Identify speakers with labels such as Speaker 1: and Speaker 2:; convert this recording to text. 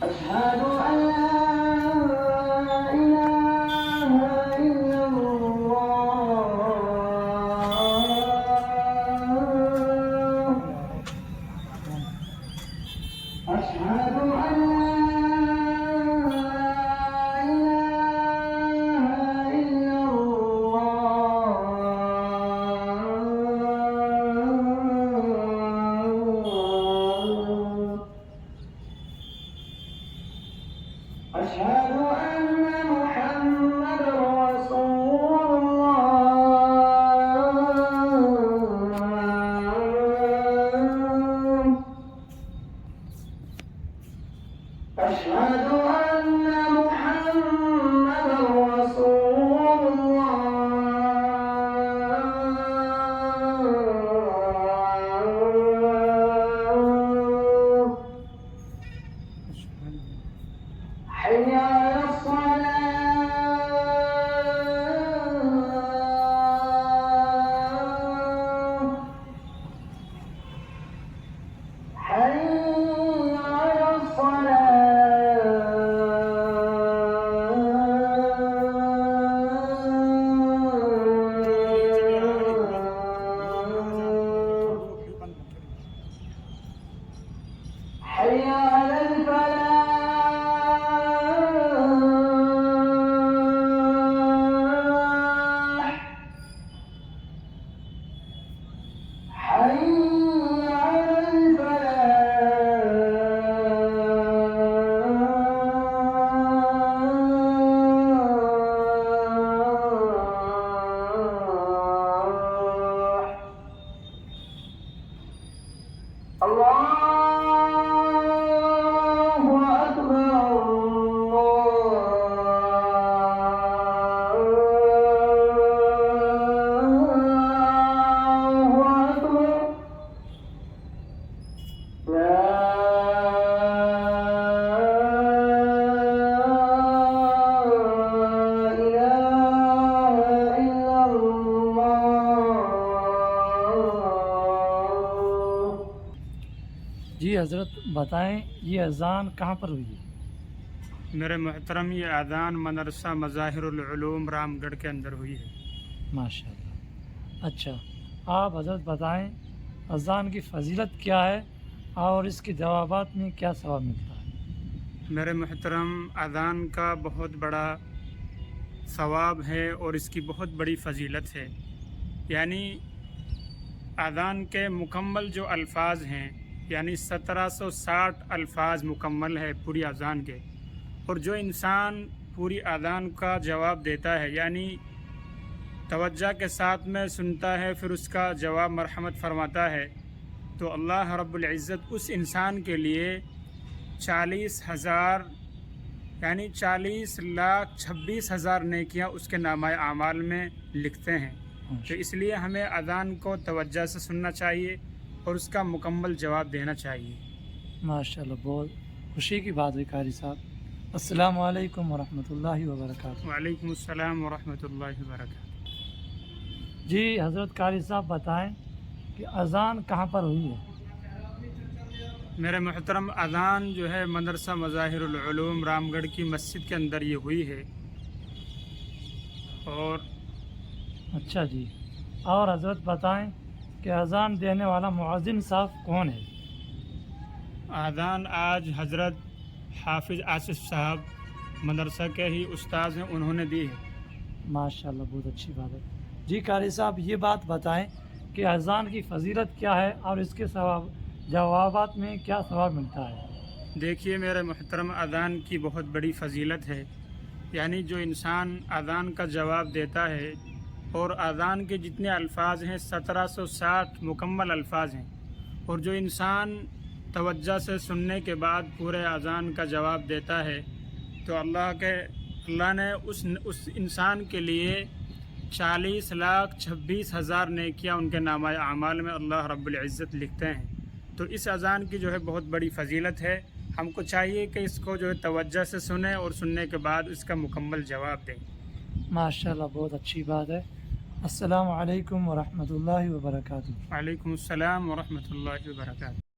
Speaker 1: أشهد أن لا إله إلا الله أشهد أن أشهد أن محمد رسول الله أشهد أن محمد رسول الله حي على الصلاة حي على الصلاة حي على الفلاح حي على الفلاح الله أكبر الله أكبر لا إله إلا الله
Speaker 2: جی حضرت بتائیں یہ اذان کہاں پر ہوئی ہے؟
Speaker 3: میرے محترم یہ اذان مدرسہ مظاہر العلوم رام گڑھ کے اندر ہوئی ہے۔
Speaker 2: ماشاء اللہ۔ اچھا آپ حضرت بتائیں اذان کی فضیلت کیا ہے اور اس کے جوابات میں کیا ثواب ملتا ہے؟
Speaker 3: میرے محترم اذان کا بہت بڑا ثواب ہے اور اس کی بہت بڑی فضیلت ہے، یعنی اذان کے مکمل جو الفاظ ہیں یعنی 1760 الفاظ مکمل ہے پوری اذان کے، اور جو انسان پوری اذان کا جواب دیتا ہے یعنی توجہ کے ساتھ میں سنتا ہے پھر اس کا جواب مرحمت فرماتا ہے، تو اللہ رب العزت اس انسان کے لیے 40,000 یعنی 40,26,000 نیکیاں اس کے نامہ اعمال میں لکھتے ہیں۔ تو اس لیے ہمیں اذان کو توجہ سے سننا چاہیے اور اس کا مکمل جواب دینا چاہیے۔
Speaker 2: ماشاءاللہ، بہت خوشی کی بات ہے قاری صاحب۔ السلام علیکم ورحمۃ اللہ وبرکاتہ۔
Speaker 3: وعلیکم السلام ورحمۃ اللہ وبرکاتہ۔
Speaker 2: جی حضرت قاری صاحب بتائیں کہ اذان کہاں پر ہوئی ہے؟
Speaker 3: میرے محترم اذان جو ہے مدرسہ مظاہر العلوم رام گڑھ کی مسجد کے اندر یہ ہوئی ہے۔ اور
Speaker 2: اچھا جی، اور حضرت بتائیں کہ اذان دینے والا مؤذن صاحب کون ہے؟
Speaker 3: اذان آج حضرت حافظ آصف صاحب مدرسہ کے ہی استاذ ہیں، انہوں نے دی ہے۔
Speaker 2: ماشاءاللہ، بہت اچھی بات ہے۔ جی قاری صاحب یہ بات بتائیں کہ اذان کی فضیلت کیا ہے اور اس کے جوابات میں کیا ثواب ملتا ہے؟
Speaker 3: دیکھیے میرے محترم اذان کی بہت بڑی فضیلت ہے، یعنی جو انسان اذان کا جواب دیتا ہے اور اذان کے جتنے الفاظ ہیں 1760 مکمل الفاظ ہیں، اور جو انسان توجہ سے سننے کے بعد پورے اذان کا جواب دیتا ہے تو اللہ نے اس انسان کے لیے 40,26,000 نیکیاں ان کے نامہ اعمال میں اللہ رب العزت لکھتے ہیں۔ تو اس اذان کی جو ہے بہت بڑی فضیلت ہے، ہم کو چاہیے کہ اس کو جو ہے توجہ سے سنیں اور سننے کے بعد اس کا مکمل جواب دیں۔
Speaker 2: ماشاءاللہ، بہت اچھی بات ہے۔ السلام علیکم ورحمۃ اللہ وبرکاتہ۔
Speaker 3: وعلیکم السلام ورحمۃ اللہ وبرکاتہ۔